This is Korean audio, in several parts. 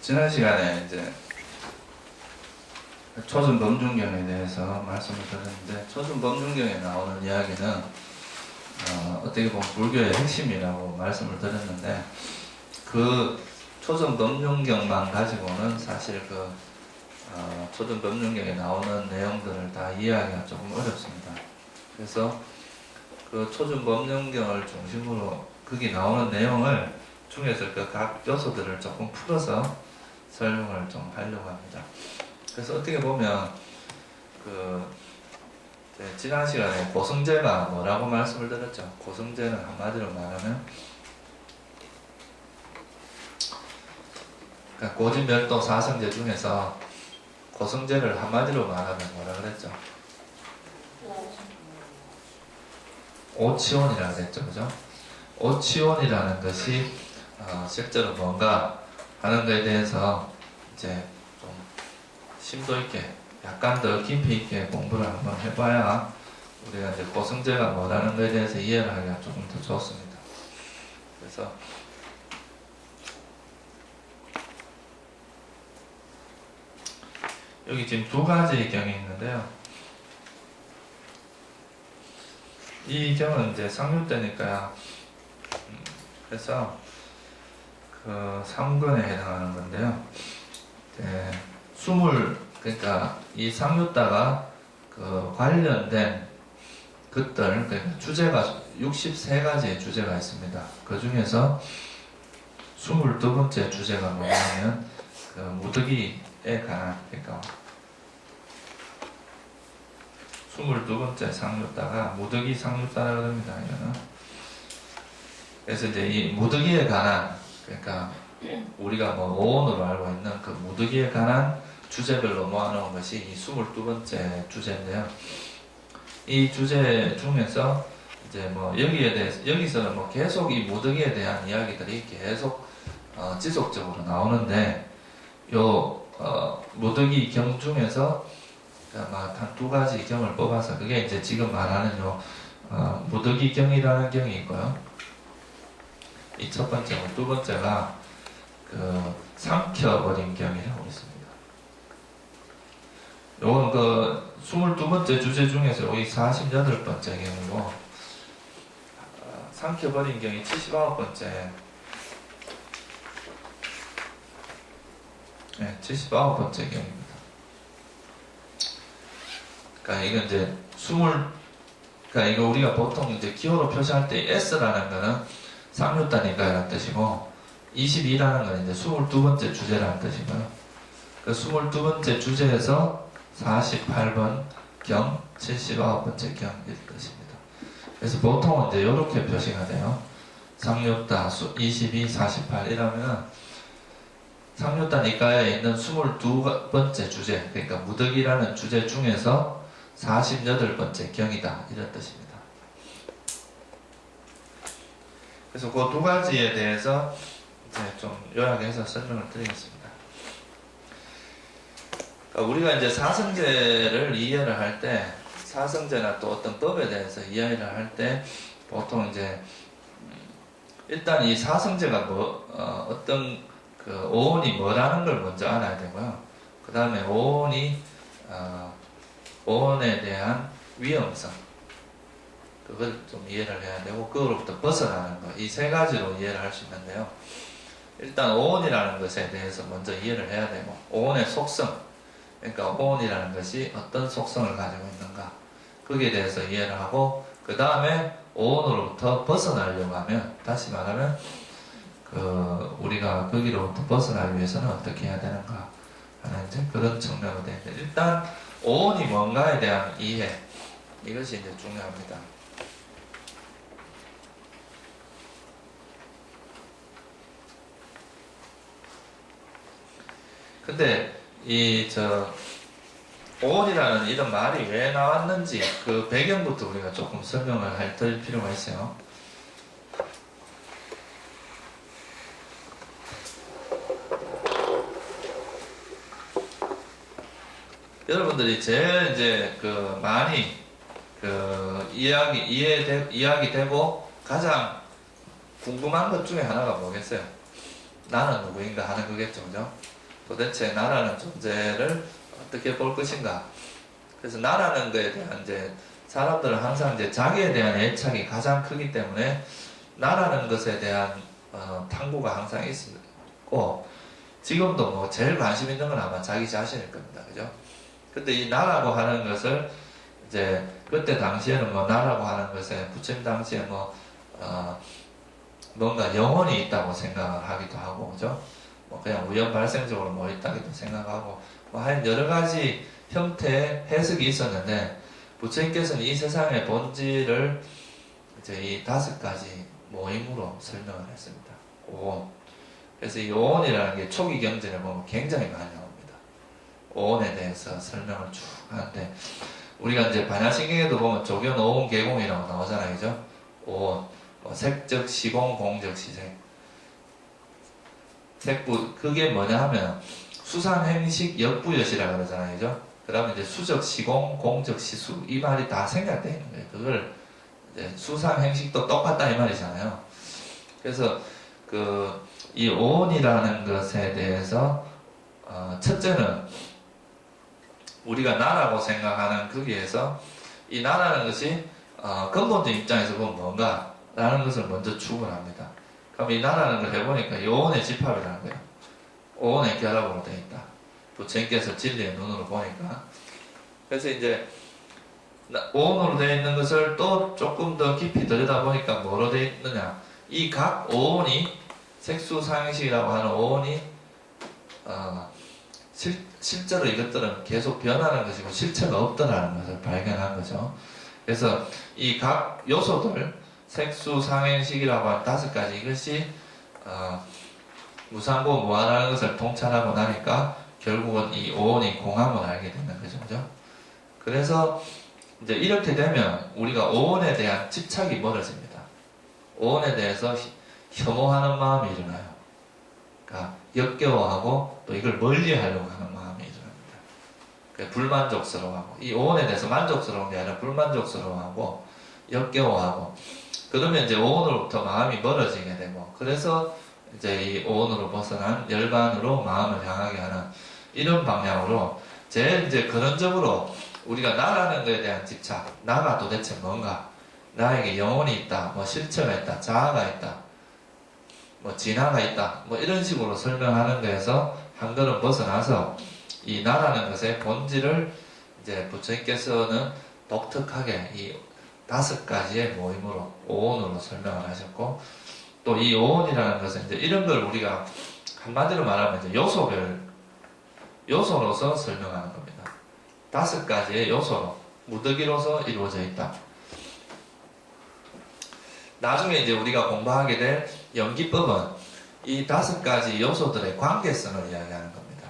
지난 시간에 이제 초준법중경에 대해서 말씀을 드렸는데, 초준법중경에 나오는 이야기는 어떻게 보면 불교의 핵심이라고 말씀을 드렸는데, 그 초준법중경만 가지고는 사실 초준법중경에 나오는 내용들을 다 이해하기가 조금 어렵습니다. 그래서 그 초준법중경을 중심으로 거기 나오는 내용을 중에서 그 각 요소들을 조금 풀어서 설명을 좀 하려고 합니다. 그래서 어떻게 보면 지난 시간에 고성제가 뭐라고 말씀을 드렸죠? 고성제는 한마디로 말하면 그러니까 고진멸도 사성제 중에서 고성제를 한마디로 말하면 뭐라 그랬죠? 오치온이라고 그랬죠, 그죠? 오치온이라는 것이 실제로 뭔가 하는 것에 대해서 이제 좀 심도 있게, 약간 더 깊이 있게 공부를 한번 해봐야 우리가 이제 고성제가 뭐라는 것에 대해서 이해를 하기가 조금 더 좋습니다. 그래서 여기 지금 두 가지 경이 있는데요. 이 경은 이제 상류 때니까 그래서 그 3권에 해당하는 건데요. 그러니까 이 상류다가 그 관련된 것들, 그러니까 주제가 63가지의 주제가 있습니다. 그 중에서 22번째 주제가 뭐냐면 그 무더기에 관한, 그러니까 22번째 상류다가 무더기 상류다라고 합니다. 이거는. 그래서 이제 이 무더기에 관한, 그러니까 우리가 뭐 오온으로 알고 있는 그 무더기에 관한 주제별로 모아놓은 것이 이 22번째 주제인데요. 이 주제 중에서 이제 뭐 여기에 대해서, 여기서는 뭐 계속 이 무더기에 대한 이야기들이 계속 지속적으로 나오는데, 요 무더기 경 중에서 한 두 가지 경을 뽑아서, 그게 이제 지금 말하는 요 무더기 경이라는 경이 있고요. 이 첫 번째고 두 번째가 그 삼켜버린 경이라고 있습니다. 요건 그 22번째 주제 중에서 이 48번째 경이고, 삼켜버린 경이 79번째, 네, 79번째 경입니다. 그러니까 이건 이제 그러니까 이거 우리가 보통 이제 기호로 표시할 때 S라는 거는 상류다니까 이런 뜻이고, 22라는 건 이제 22번째 주제라는 뜻이고요. 그 22번째 주제에서 48번 경, 79번째 경 이런 뜻입니다. 그래서 보통은 이제 이렇게 표시가 돼요. 상류다 22, 48 이러면 상류다 니까에 있는 22번째 주제, 그러니까 무더기라는 주제 중에서 48번째 경이다 이런 뜻입니다. 그래서 그 두 가지에 대해서 이제 좀 요약해서 설명을 드리겠습니다. 우리가 이제 사성제를 이해를 할 때, 사성제나 또 어떤 법에 대해서 이해를 할 때, 보통 이제 일단 이 사성제가 어떤 그 오온이 뭐라는 걸 먼저 알아야 되고요. 그 다음에 오온에 대한 위험성, 그걸 좀 이해를 해야 되고, 그거로부터 벗어나는 거, 이 세 가지로 이해를 할 수 있는데요. 일단 오온이라는 것에 대해서 먼저 이해를 해야 되고, 오온의 속성, 그러니까 오온이라는 것이 어떤 속성을 가지고 있는가, 거기에 대해서 이해를 하고, 그 다음에 오온으로부터 벗어나려고 하면, 다시 말하면 우리가 거기로부터 벗어나기 위해서는 어떻게 해야 되는가 하는 이제 그런 측면으로 되어 있는데, 일단 오온이 뭔가에 대한 이해, 이것이 이제 중요합니다. 근데 오온이라는 이런 말이 왜 나왔는지 그 배경부터 우리가 조금 설명을 드릴 필요가 있어요. 여러분들이 제일 이제 많이 이야기되고 가장 궁금한 것 중에 하나가 뭐겠어요? 나는 누구인가 하는 거겠죠, 그죠? 도대체 나라는 존재를 어떻게 볼 것인가. 그래서 나라는 거에 대한 이제 사람들은 항상 이제 자기에 대한 애착이 가장 크기 때문에 나라는 것에 대한 탐구가 항상 있고, 지금도 뭐 제일 관심 있는 건 아마 자기 자신일 겁니다. 그죠? 근데 이 나라고 하는 것을 이제 그때 당시에는 뭐 나라고 하는 것에 부처님 당시에 뭔가 영혼이 있다고 생각을 하기도 하고, 그죠? 뭐 그냥 우연 발생적으로 뭐 있다기도 생각하고, 뭐 하여튼 여러 가지 형태의 해석이 있었는데, 부처님께서는 이 세상의 본질을 이제 이 5가지 모임으로 설명을 했습니다. 오온. 그래서 이 오온이라는 게 초기 경전에 보면 굉장히 많이 나옵니다. 오온에 대해서 설명을 쭉 하는데, 우리가 이제 반야신경에도 보면 조견 오온 개공이라고 나오잖아요. 그죠? 오온. 색적 시공, 공적 시색. 그게 뭐냐 하면 수상행식 역부여시라 그러잖아요. 그죠? 그러면 이제 수적 시공, 공적 시수, 이 말이 다 생략되어 있는 거예요. 그걸 이제 수상행식도 똑같다 이 말이잖아요. 그래서 이 오온이라는 것에 대해서 첫째는 우리가 나라고 생각하는 거기에서 이 나라는 것이 근본적 입장에서 보면 뭔가 라는 것을 먼저 추구를 합니다. 그럼 이 나라는 걸 해보니까 이 오온의 집합이라는 거예요. 오온의 결합으로 되어 있다. 부처님께서 진리의 눈으로 보니까. 그래서 이제 오온으로 되어 있는 것을 또 조금 더 깊이 들여다보니까 뭐로 되어 있느냐. 이 각 오온이 색수상식이라고 하는 오온이 실제로 이것들은 계속 변하는 것이고 실체가 없다라는 것을 발견한 거죠. 그래서 이 각 요소들 색수상행식이라고 하는 5가지 이것이 무상고 무한하는 것을 통찰하고 나니까 결국은 이 오온이 공함을 알게 되는 거죠. 그죠? 그래서 이제 이렇게 되면 우리가 오온에 대한 집착이 멀어집니다. 오온에 대해서 혐오하는 마음이 일어나요. 그러니까 역겨워하고 또 이걸 멀리하려고 하는 마음이 일어납니다. 그러니까 불만족스러워하고, 이 오온에 대해서 만족스러운 게 아니라 불만족스러워하고 역겨워하고, 그러면 이제 오온으로부터 마음이 멀어지게 되고, 그래서 이제 이 오온으로 벗어난 열반으로 마음을 향하게 하는 이런 방향으로 제일 이제 근원적으로 우리가 나라는 것에 대한 집착, 나가 도대체 뭔가, 나에게 영혼이 있다, 뭐 실체가 있다, 자아가 있다, 뭐 진화가 있다, 뭐 이런 식으로 설명하는 데에서 한 걸음 벗어나서 이 나라는 것의 본질을 이제 부처님께서는 독특하게 이 5가지의 모임으로 오온으로 설명을 하셨고, 또 이 오온이라는 것은 이제 이런 걸 우리가 한마디로 말하면 이제 요소로서 설명하는 겁니다. 5가지의 요소로, 무더기로서 이루어져 있다. 나중에 이제 우리가 공부하게 될 연기법은 이 5가지 요소들의 관계성을 이야기하는 겁니다.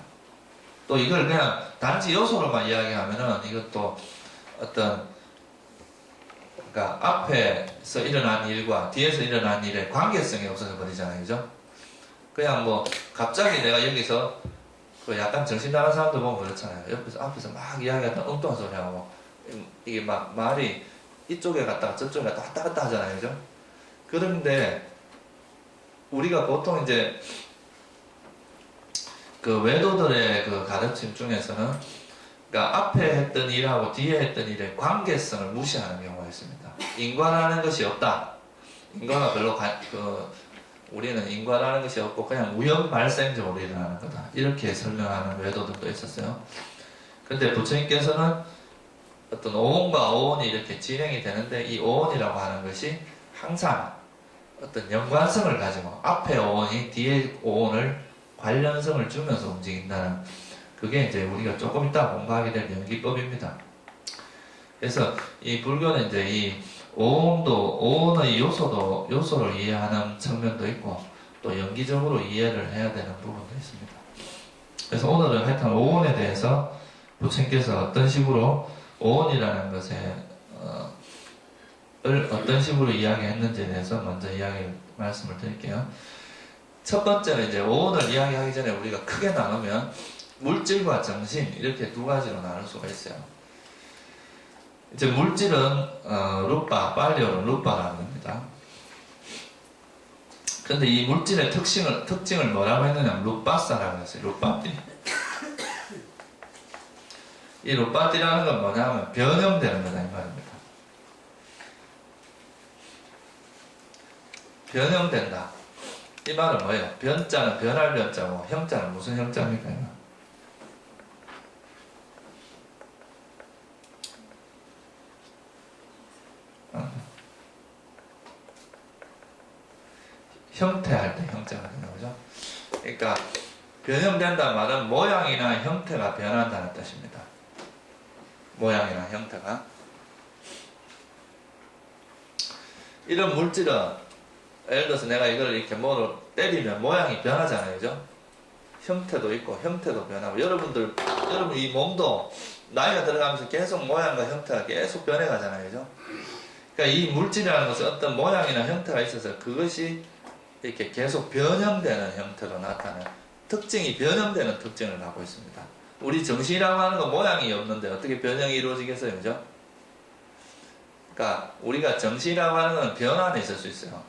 또 이걸 그냥 단지 요소로만 이야기하면은 이것도 그러니까 앞에서 일어난 일과 뒤에서 일어난 일의 관계성이 없어져 버리잖아요. 그죠? 그냥 뭐 갑자기 내가 여기서 약간 정신 나간 사람들 보면 그렇잖아요. 앞에서 막 이야기하다 엉뚱한 소리 하고, 이게 막 말이 이쪽에 갔다가 저쪽에 갔다 왔다 갔다 하잖아요. 그죠? 그런데 우리가 보통 이제 그 외도들의 그 가르침 중에서는 그러니까 앞에 했던 일하고 뒤에 했던 일의 관계성을 무시하는 경우가 있습니다. 인과라는 것이 없다. 인과가 별로 우리는 인과라는 것이 없고 그냥 우연 발생적으로 일어나는 거다. 이렇게 설명하는 외도들도 있었어요. 근데 부처님께서는 어떤 오온과 오온이 이렇게 진행이 되는데, 이 오온이라고 하는 것이 항상 어떤 연관성을 가지고 앞에 오온이 뒤에 오온을 관련성을 주면서 움직인다는, 그게 이제 우리가 조금 이따 공부하게 될 연기법입니다. 그래서 이 불교는 이제 이 오온의 요소를 이해하는 측면도 있고, 또 연기적으로 이해를 해야 되는 부분도 있습니다. 그래서 오늘은 하여튼 오온에 대해서 부처님께서 어떤 식으로 오온이라는 것에 어떤 식으로 이야기했는지에 대해서 먼저 말씀을 드릴게요. 첫 번째는 이제 오온을 이야기하기 전에 우리가 크게 나누면 물질과 정신, 이렇게 2가지로 나눌 수가 있어요. 이제 물질은 루파, 빨리어로 루파라는 겁니다. 근데 이 물질의 특징을 뭐라고 했느냐? 루빠사라고 했어요. 루빠띠. 이 루빠띠라는 건 뭐냐면 변형되는 거다 이 말입니다. 변형된다. 이 말은 뭐예요? 변자는 변할 변자고 형자는 무슨 형자입니까? 형태할 때 형자거든요. 그죠? 그러니까 변형된다는 말은 모양이나 형태가 변한다는 뜻입니다. 모양이나 형태가. 이런 물질은 예를 들어서 내가 이걸 이렇게 뭐로 때리면 모양이 변하잖아요. 그죠? 형태도 있고 형태도 변하고 여러분 이 몸도 나이가 들어가면서 계속 모양과 형태가 계속 변해가잖아요. 그죠? 그러니까 이 물질이라는 것은 어떤 모양이나 형태가 있어서 그것이 이렇게 계속 변형되는 형태로 나타나는 특징이 변형되는 특징을 갖고 있습니다. 우리 정신이라고 하는 건 모양이 없는데 어떻게 변형이 이루어지겠어요? 그죠? 그러니까 우리가 정신이라고 하는 건 변화는 있을 수 있어요.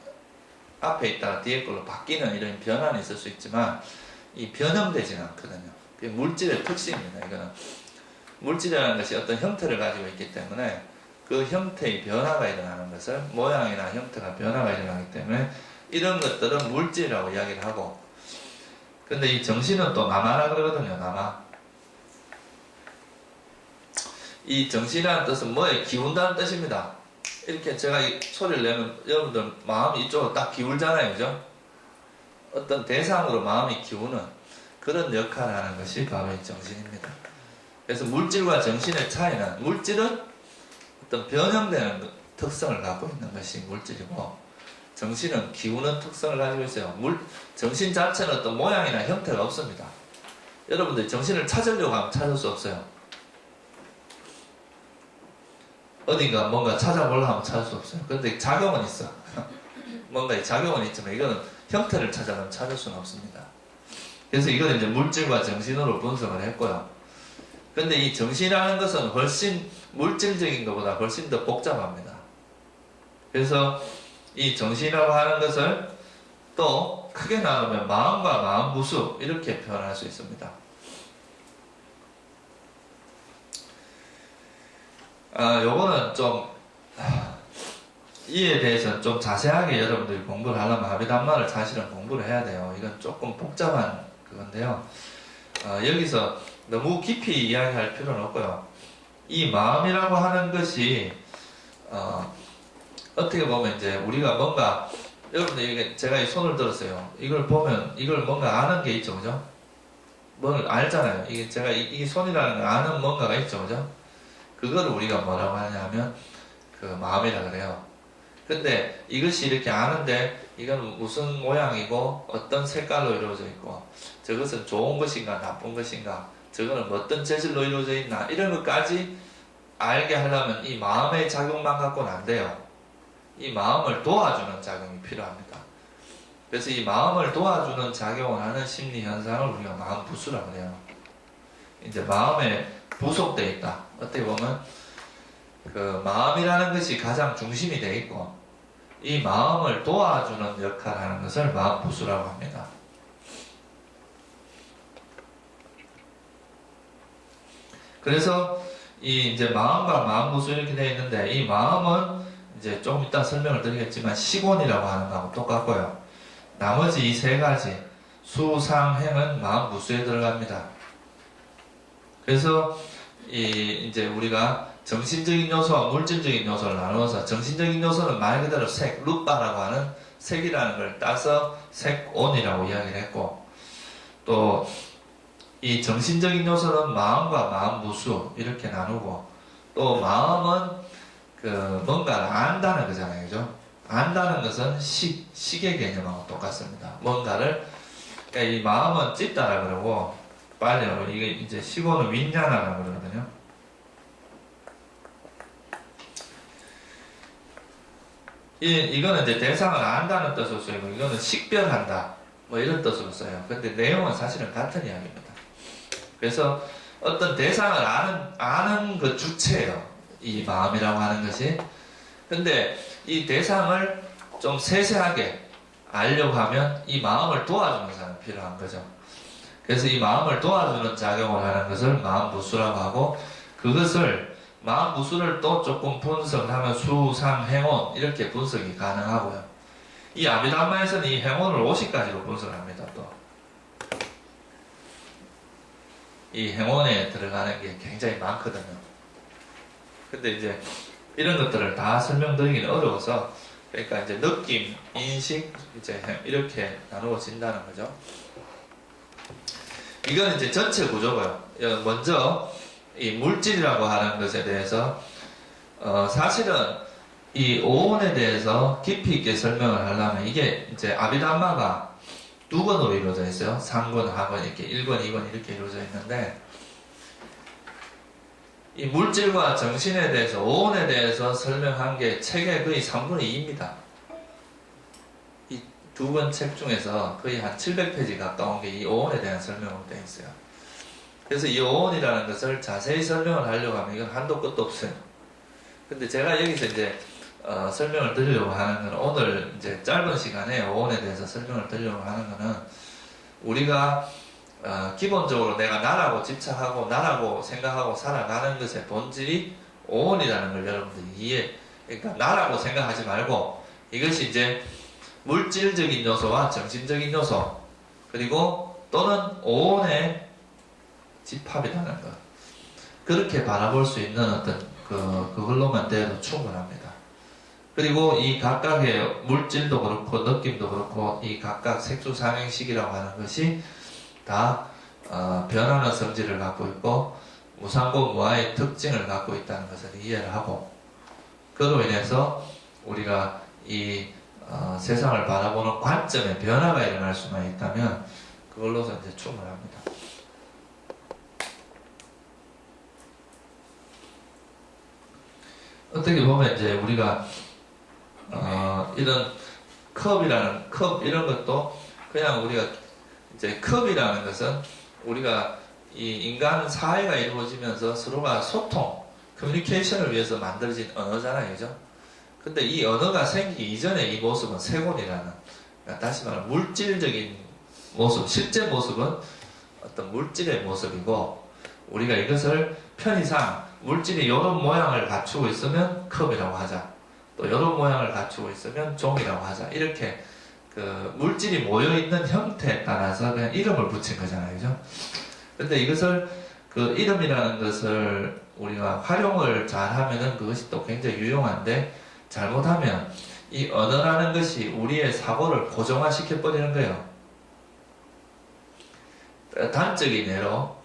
앞에 있다가 뒤에 걸로 바뀌는 이런 변화는 있을 수 있지만 이 변형되지는 않거든요. 그게 물질의 특징입니다. 이거는 물질이라는 것이 어떤 형태를 가지고 있기 때문에 그 형태의 변화가 일어나는 것을 모양이나 형태가 변화가 일어나기 때문에 이런 것들은 물질이라고 이야기를 하고 근데 이 정신은 또 남아라 그러거든요. 남아. 이 정신이라는 뜻은 뭐에 기운다는 뜻입니다. 이렇게 제가 이 소리를 내면 여러분들 마음이 이쪽으로 딱 기울잖아요. 그죠? 어떤 대상으로 마음이 기우는 그런 역할을 하는 것이 바로 이 정신입니다. 그래서 물질과 정신의 차이는 물질은 어떤 변형되는 특성을 갖고 있는 것이 물질이고 정신은 기우는 특성을 가지고 있어요. 정신 자체는 어떤 모양이나 형태가 없습니다. 여러분들 정신을 찾으려고 하면 찾을 수 없어요. 어딘가 뭔가 찾아보려고 하면 찾을 수 없어요. 그런데 작용은 있어. 뭔가의 작용은 있지만 이거는 형태를 찾아가면 찾을 수는 없습니다. 그래서 이거는 이제 물질과 정신으로 분석을 했고요. 근데 이 정신이라는 것은 훨씬 물질적인 것보다 훨씬 더 복잡합니다. 그래서 이 정신이라고 하는 것을 또 크게 나누면 마음과 마음부수 이렇게 표현할 수 있습니다. 요거는 좀 이에 대해서 좀 자세하게 여러분들이 공부를 하려면 아비담마를 사실은 공부를 해야 돼요. 이건 조금 복잡한 그건데요. 여기서 너무 깊이 이야기할 필요는 없고요. 이 마음이라고 하는 것이 어떻게 보면 이제 우리가 뭔가 여러분들 이게 제가 이 손을 들었어요. 이걸 보면 이걸 뭔가 아는 게 있죠, 그죠? 뭘 알잖아요. 이게 제가 이 손이라는 거 아는 뭔가가 있죠, 그죠? 그거를 우리가 뭐라고 하냐면 그 마음이라 그래요. 근데 이것이 이렇게 아는데 이건 무슨 모양이고 어떤 색깔로 이루어져 있고 저것은 좋은 것인가 나쁜 것인가 저거는 어떤 재질로 이루어져 있나 이런 것까지 알게 하려면 이 마음의 작용만 갖고는 안 돼요. 이 마음을 도와주는 작용이 필요합니다. 그래서 이 마음을 도와주는 작용을 하는 심리 현상을 우리가 마음 부수라고 해요. 이제 마음에 부속되어 있다. 어떻게 보면 그 마음이라는 것이 가장 중심이 되어 있고 이 마음을 도와주는 역할을 하는 것을 마음 부수라고 합니다. 그래서 이 이제 마음과 마음 부수 이렇게 되어 있는데 이 마음은 이제 조금 이따 설명을 드리겠지만 식원이라고 하는 거하고 똑같고요. 나머지 이 세 가지 수상행은 마음 부수에 들어갑니다. 그래서 이제 우리가 정신적인 요소와 물질적인 요소를 나누어서 정신적인 요소는 말 그대로 색, 루빠라고 하는 색이라는 걸 따서 색온이라고 이야기를 했고 또 이 정신적인 요소는 마음과 마음 부수 이렇게 나누고 또 마음은 그 뭔가를 안다는 거잖아요. 그죠? 안다는 것은 식의 개념하고 똑같습니다. 뭔가를 그러니까 이 마음은 찢다라 그러고 빨리요. 이게 이제 식어는 윈냐나라고 그러거든요. 이거는 이제 대상을 안다는 뜻으로 쓰이고 이거는 식별한다 뭐 이런 뜻으로 써요. 근데 내용은 사실은 같은 이야기입니다. 그래서 어떤 대상을 아는 그 주체예요. 이 마음이라고 하는 것이. 근데 이 대상을 좀 세세하게 알려고 하면 이 마음을 도와주는 사람이 필요한 거죠. 그래서 이 마음을 도와주는 작용을 하는 것을 마음부수라고 하고, 그것을 마음부수를 또 조금 분석하면 수상행온 이렇게 분석이 가능하고요. 이 아비담마에서는 이 행온을 50가지로 분석합니다. 또 이 행온에 들어가는 게 굉장히 많거든요. 근데 이제 이런 것들을 다 설명드리기는 어려워서, 그러니까 이제 느낌, 인식, 이제 이렇게 나누어진다는 거죠. 이건 이제 전체 구조고요. 먼저 이 물질이라고 하는 것에 대해서 사실은 이 오온에 대해서 깊이 있게 설명을 하려면, 이게 이제 아비담마가 두 권으로 이루어져 있어요. 상권, 하권 이렇게 1권, 2권 이렇게 이루어져 있는데, 이 물질과 정신에 대해서, 오온에 대해서 설명한 게 책의 거의 3분의 2입니다. 이 두 권 책 중에서 거의 한 700페이지 가까운 게 이 오온에 대한 설명으로 되어 있어요. 그래서 이 오온이라는 것을 자세히 설명을 하려고 하면 이건 한도 끝도 없어요. 근데 제가 여기서 이제 설명을 드리려고 하는 건, 오늘 이제 짧은 시간에 오온에 대해서 설명을 드리려고 하는 거는, 우리가 기본적으로 내가 나라고 집착하고 나라고 생각하고 살아가는 것의 본질이 오온이라는 걸 여러분들이 그러니까 나라고 생각하지 말고, 이것이 이제 물질적인 요소와 정신적인 요소, 그리고 또는 오온의 집합이라는 것, 그렇게 바라볼 수 있는 어떤 그걸로만 돼도 충분합니다. 그리고 이 각각의 물질도 그렇고 느낌도 그렇고 이 각각 색수상행식이라고 하는 것이 다 변하는 성질을 갖고 있고 무상고 무아의 특징을 갖고 있다는 것을 이해를 하고, 그로 인해서 우리가 이 세상을 바라보는 관점에 변화가 일어날 수만 있다면 그걸로서 이제 충분합니다. 어떻게 보면 이제 우리가 이런 컵 이런 것도 그냥 우리가 이제 컵이라는 것은 우리가 이 인간 사회가 이루어지면서 서로가 소통, 커뮤니케이션을 위해서 만들어진 언어잖아요, 그죠? 근데 이 언어가 생기기 이전에 이 모습은 세곤이라는, 그러니까 다시 말하면 물질적인 모습, 실제 모습은 어떤 물질의 모습이고, 우리가 이것을 편의상 물질이 이런 모양을 갖추고 있으면 컵이라고 하자, 또 이런 모양을 갖추고 있으면 종이라고 하자, 이렇게 그 물질이 모여있는 형태에 따라서 그냥 이름을 붙인 거잖아요, 그죠? 근데 이것을 그 이름이라는 것을 우리가 활용을 잘하면은 그것이 또 굉장히 유용한데, 잘못하면 이 언어라는 것이 우리의 사고를 고정화시켜 버리는 거예요. 단적인 예로,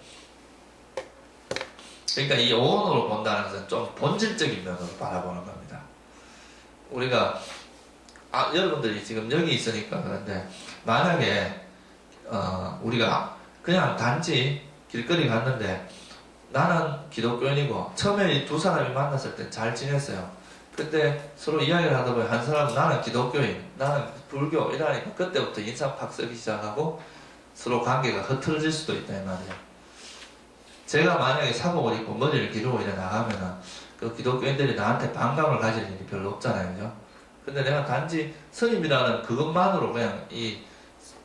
그러니까 이 오온으로 본다는 것은 좀 본질적인 면으로 바라보는 겁니다. 우리가 여러분들이 지금 여기 있으니까 그런데, 만약에 우리가 그냥 단지 길거리 갔는데 나는 기독교인이고 처음에 이 두 사람이 만났을 때 잘 지냈어요. 근데 서로 이야기를 하다 보니 한 사람은 나는 기독교인, 나는 불교 이러니까 그때부터 인상 팍 쓰기 시작하고 서로 관계가 흐트러질 수도 있다 이 말이에요. 제가 만약에 사복을 입고 머리를 기르고 이래 나가면은 그 기독교인들이 나한테 반감을 가질 일이 별로 없잖아요, 그죠? 근데 내가 단지 스님이라는 그것만으로 그냥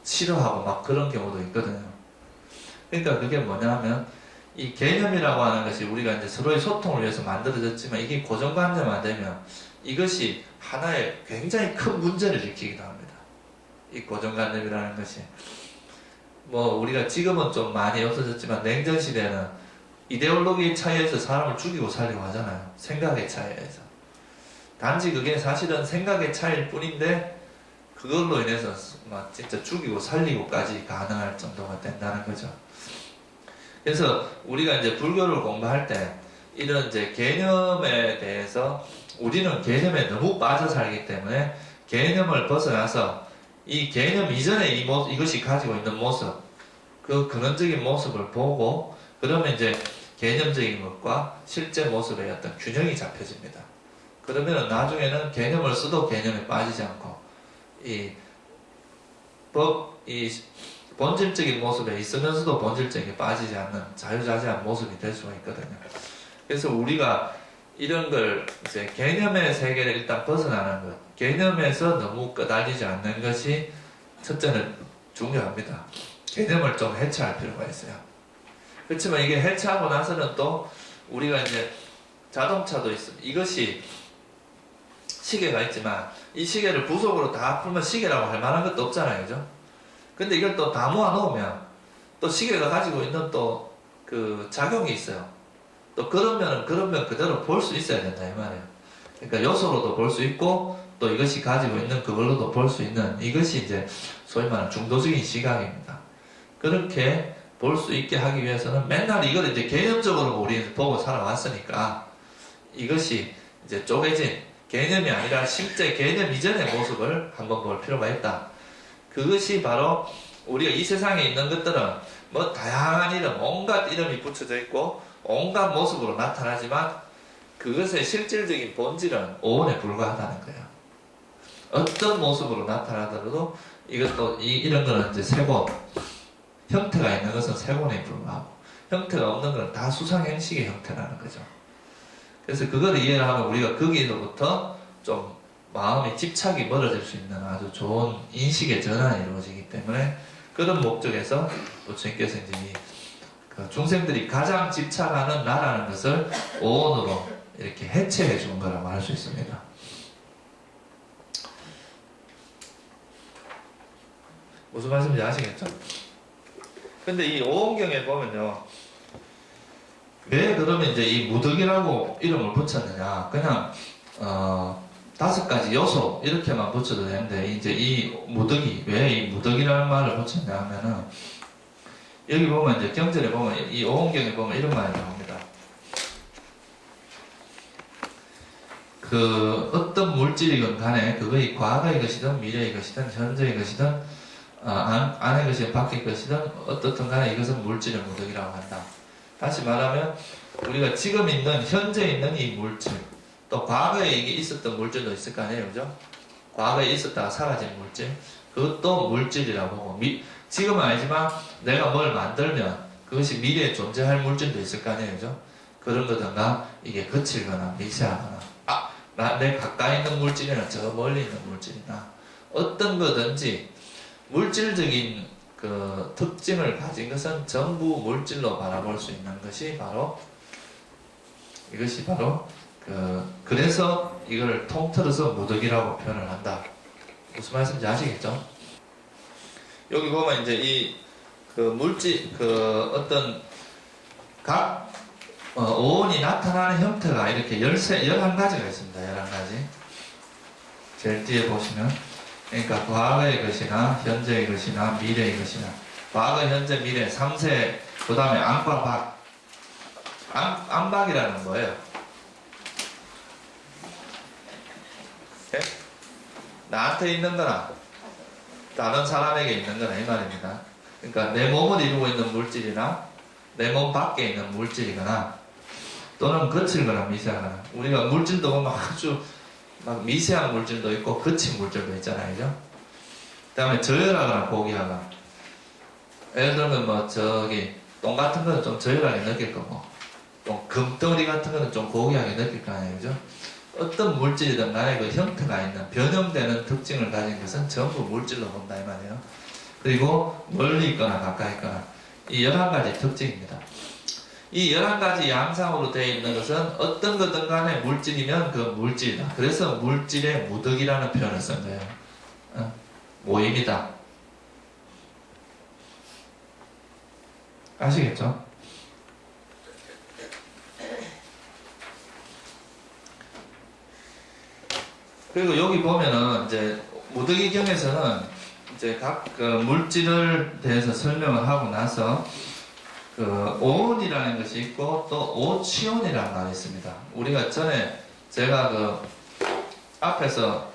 싫어하고 막 그런 경우도 있거든요. 그러니까 그게 뭐냐 하면, 이 개념이라고 하는 것이 우리가 이제 서로의 소통을 위해서 만들어졌지만, 이게 고정관념화 되면 이것이 하나의 굉장히 큰 문제를 일으키기도 합니다. 이 고정관념이라는 것이. 뭐 우리가 지금은 좀 많이 없어졌지만, 냉전시대는 이데올로기의 차이에서 사람을 죽이고 살리고 하잖아요. 생각의 차이에서. 단지 그게 사실은 생각의 차이일 뿐인데 그걸로 인해서 막 진짜 죽이고 살리고까지 가능할 정도가 된다는 거죠. 그래서 우리가 이제 불교를 공부할 때 이런 이제 개념에 대해서, 우리는 개념에 너무 빠져 살기 때문에 개념을 벗어나서 이 개념 이전에 이것이 가지고 있는 모습, 그 근원적인 모습을 보고, 그러면 이제 개념적인 것과 실제 모습의 어떤 균형이 잡혀집니다. 그러면 나중에는 개념을 써도 개념에 빠지지 않고 이 본질적인 모습에 있으면서도 본질적인 빠지지 않는 자유자재한 모습이 될 수가 있거든요. 그래서 우리가 이런 걸 이제 개념의 세계를 일단 벗어나는 것, 개념에서 너무 끄달리지 않는 것이 첫째는 중요합니다. 개념을 좀 해체할 필요가 있어요. 그렇지만 이게 해체하고 나서는 또 우리가 이제 자동차도 있습니다. 이것이 시계가 있지만 이 시계를 부속으로 다 풀면 시계라고 할 만한 것도 없잖아요. 그죠? 근데 이걸 또 다 모아 놓으면 또 시계가 가지고 있는 또 그 작용이 있어요. 또 그러면 그대로 볼 수 있어야 된다 이 말이에요. 그러니까 요소로도 볼 수 있고 또 이것이 가지고 있는 그걸로도 볼 수 있는 이것이 이제 소위 말하는 중도적인 시각입니다. 그렇게 볼 수 있게 하기 위해서는 맨날 이걸 이제 개념적으로 우리 보고 살아왔으니까 이것이 이제 쪼개진 개념이 아니라 실제 개념 이전의 모습을 한번 볼 필요가 있다. 그것이 바로 우리가 이 세상에 있는 것들은 뭐 다양한 이름, 온갖 이름이 붙여져 있고 온갖 모습으로 나타나지만 그것의 실질적인 본질은 오온에 불과하다는 거예요. 어떤 모습으로 나타나더라도 이것도 이런 거는 이제 세본, 형태가 있는 것은 세본에 불과하고 형태가 없는 것은 다 수상형식의 형태라는 거죠. 그래서 그걸 이해를 하면 우리가 거기서부터 좀 마음의 집착이 멀어질 수 있는 아주 좋은 인식의 전환이 이루어지기 때문에 그런 목적에서 부처님께서 이제 그 중생들이 가장 집착하는 나라는 것을 오온으로 이렇게 해체해 준 거라고 할 수 있습니다. 무슨 말씀인지 아시겠죠? 근데 이 오온경에 보면요. 왜 그러면 이제 이 무덕이라고 이름을 붙였느냐. 그냥, 5가지 요소, 이렇게만 붙여도 되는데, 이제 이 무덕이, 왜 이 무덕이라는 말을 붙였냐 하면은, 여기 보면 이제 경전에 보면, 이 오온경에 보면 이런 말이 나옵니다. 그, 어떤 물질이건 간에, 그것이 과거의 것이든, 미래의 것이든, 현재의 것이든, 안의 것이든, 밖의 것이든, 어떻든 간에 이것은 물질의 무덕이라고 한다. 다시 말하면, 우리가 지금 있는, 현재 있는 이 물질, 또 과거에 이게 있었던 물질도 있을 거 아니에요, 그죠? 과거에 있었다가 사라진 물질, 그것도 물질이라고 보고, 지금은 아니지만 내가 뭘 만들면 그것이 미래에 존재할 물질도 있을 거 아니에요, 그죠? 그런 거든가 이게 거칠거나 미세하거나, 내 가까이 있는 물질이나 저 멀리 있는 물질이나 어떤 거든지 물질적인 그 특징을 가진 것은 전부 물질로 바라볼 수 있는 것이 바로 이것이 바로 그래서 이걸 통틀어서 무덕이라고 표현을 한다. 무슨 말씀인지 아시겠죠? 여기 보면 이제 이 물질 어떤 각 오온이 나타나는 형태가 이렇게 11가지가 있습니다. 11가지. 제일 뒤에 보시면 그러니까 과거의 것이나 현재의 것이나 미래의 것이나 과거, 현재, 미래 3세 그 다음에 안과 박. 안박이라는 거예요. 네? 나한테 있는 거나 다른 사람에게 있는 거나 이 말입니다. 그러니까 내 몸을 이루고 있는 물질이나 내 몸 밖에 있는 물질이거나 또는 거칠거나 미세하거나 우리가 물질도 보면 아주 막 미세한 물질도 있고 거친 물질도 있잖아요. 그죠? 그 다음에 저열하거나 고귀하거나 예를 들면 뭐 저기 똥 같은 거는 좀 저열하게 느낄 거고 또 금덩어리 같은 거는 좀 고귀하게 느낄 거 아니에요. 그죠? 어떤 물질이든 간에 그 형태가 있는 변형되는 특징을 가진 것은 전부 물질로 본다 이 말이에요. 그리고 멀리 있거나 가까이 있거나 이 11가지 특징입니다. 이 11가지 양상으로 되어 있는 것은 어떤 거든 간에 물질이면 그 물질이다. 그래서 물질의 무덕이라는 표현을 쓴 거예요. 모임이다. 아시겠죠? 그리고 여기 보면은 이제 무덕이경에서는 이제 각 그 물질을 대해서 설명을 하고 나서 그 오온이라는 것이 있고 또 오치온이라는 말이 있습니다. 우리가 전에 제가 그 앞에서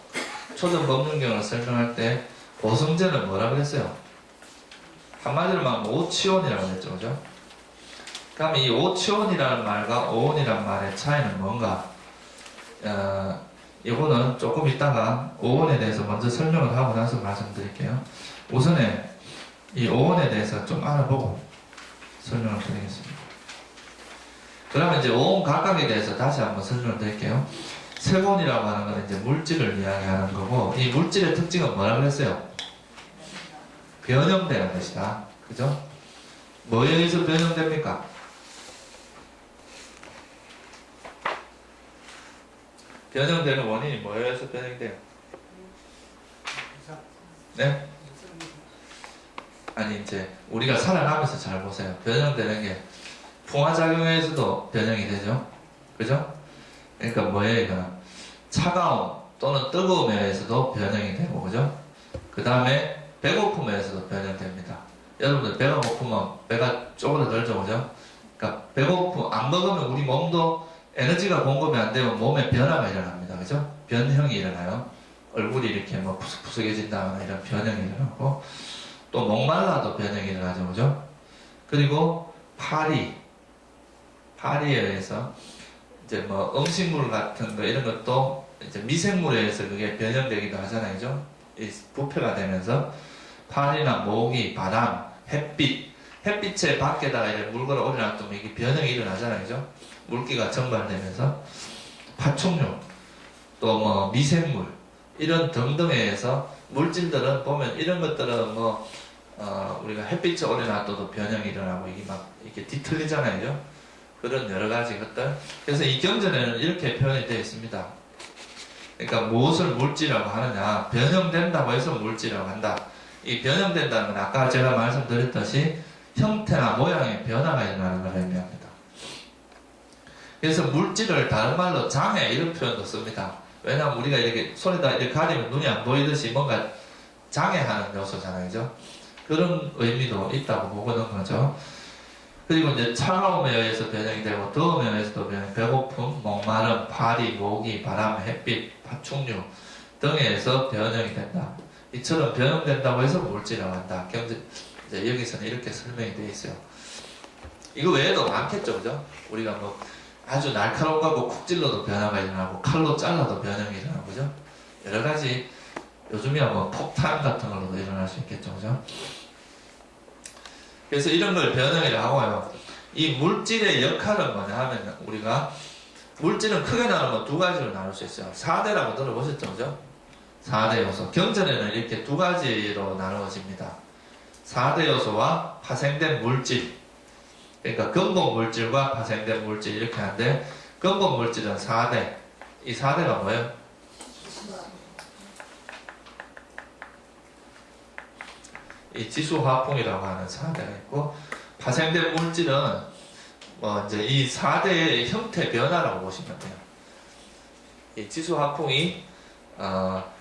초전법륜경을 설명할 때 보성제는 뭐라 그랬어요? 한마디로 말하면 오치온이라고 했죠, 그죠? 그럼 이 오치온이라는 말과 오온이라는 말의 차이는 뭔가? 이거는 조금 이따가 오온에 대해서 먼저 설명을 하고 나서 말씀드릴게요. 우선에 이 오온에 대해서 좀 알아보고 설명을 드리겠습니다. 그러면 이제 오온 각각에 대해서 다시 한번 설명을 드릴게요. 세본이라고 하는 건 이제 물질을 이야기하는 거고 이 물질의 특징은 뭐라 그랬어요? 변형되는 것이다. 그죠? 뭐에 의해서 변형됩니까? 변형되는 원인이 뭐에 의해서 변형돼요? 네? 아니 이제 우리가 살아가면서 잘 보세요. 변형되는 게 풍화작용에서도 변형이 되죠. 그죠? 그러니까 뭐예요? 이거는 차가움 또는 뜨거움에 의해서도 변형이 되고, 그죠? 그 다음에 배고픔에 의해서도 변형됩니다. 여러분들 배가 고프면 배가 쪼그라들죠, 그죠? 그러니까 배고픔 안 먹으면 우리 몸도 에너지가 공급이 안 되면 몸에 변화가 일어납니다, 그죠? 변형이 일어나요. 얼굴이 이렇게 뭐 푸석푸석해진다거나 이런 변형이 일어나고, 또 목말라도 변형이 일어나죠, 그죠? 그리고 파리에 의해서 이제 뭐 음식물 같은 거 이런 것도 이제 미생물에 의해서 그게 변형되기도 하잖아요, 그죠? 이 부패가 되면서 파리나 모기, 바람, 햇빛에 밖에다가 이제 물 걸어 올려놔두면 이게 변형이 일어나잖아요, 그죠? 물기가 증발되면서 파충류, 또 뭐 미생물 이런 등등에 의해서 물질들은 보면 이런 것들은 뭐 우리가 햇빛에 올려놔둬도 변형이 일어나고 이게 막 이렇게 뒤틀리잖아요, 그죠? 그런 여러 가지 것들. 그래서 이 경전에는 이렇게 표현이 되어 있습니다. 그러니까 무엇을 물질이라고 하느냐, 변형된다고 해서 물질이라고 한다. 이 변형된다는 건 아까 제가 말씀드렸듯이 형태나 모양의 변화가 일어나는 걸 의미합니다. 그래서 물질을 다른 말로 장애 이런 표현도 씁니다. 왜냐하면 우리가 이렇게 손에다 이렇게 가리면 눈이 안 보이듯이 뭔가 장애하는 요소잖아요, 그죠? 그런 의미도 있다고 보고는 거죠. 그리고 이제 차가움에 의해서 변형이 되고 더움에 의해서도 변형, 배고픔, 목마름, 파리, 모기, 바람, 햇빛, 파충류 등에 의해서 변형이 된다. 이처럼 변형된다고 해서 물질이라고 한다. 이제 여기서는 이렇게 설명이 되어 있어요. 이거 외에도 많겠죠, 그죠? 우리가 뭐 아주 날카로운 거고 쿡 찔러도 변화가 일어나고 칼로 잘라도 변형이 일어나고, 그죠? 여러 가지 요즘이야 뭐 폭탄 같은 걸로도 일어날 수 있겠죠, 그죠? 그래서 이런 걸 변형이라고 하고요. 이 물질의 역할은 뭐냐 하면 우리가 물질은 크게 나누면 두 가지로 나눌 수 있어요. 4대라고 들어보셨죠, 그죠? 4대 요소. 경전에는 이렇게 두 가지로 나누어집니다. 4대 요소와 파생된 물질. 그러니까 근본 물질과 파생된 물질 이렇게 하는데, 근본 물질은 4대. 이 4대가 뭐예요? 이 지수화풍이라고 하는 4대가 있고, 파생된 물질은 뭐 이제 이 4대의 형태 변화라고 보시면 돼요. 이 지수화풍이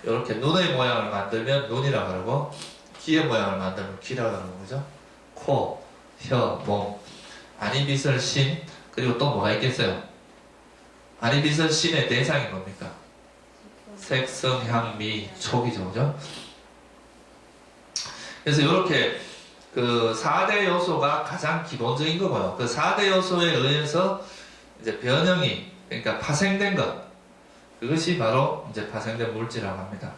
이렇게 눈의 모양을 만들면 눈이라고 그러고, 귀의 모양을 만들면 귀라고 그러는 거죠. 코, 혀, 몸, 아니비설신, 그리고 또 뭐가 있겠어요? 아니비설신의 대상이 뭡니까? 색성, 향, 미, 촉이죠, 그죠? 그래서 이렇게 그 4대 요소가 가장 기본적인 거고요. 그 4대 요소에 의해서 이제 변형이, 그러니까 파생된 것, 그것이 바로 이제 파생된 물질이라고 합니다.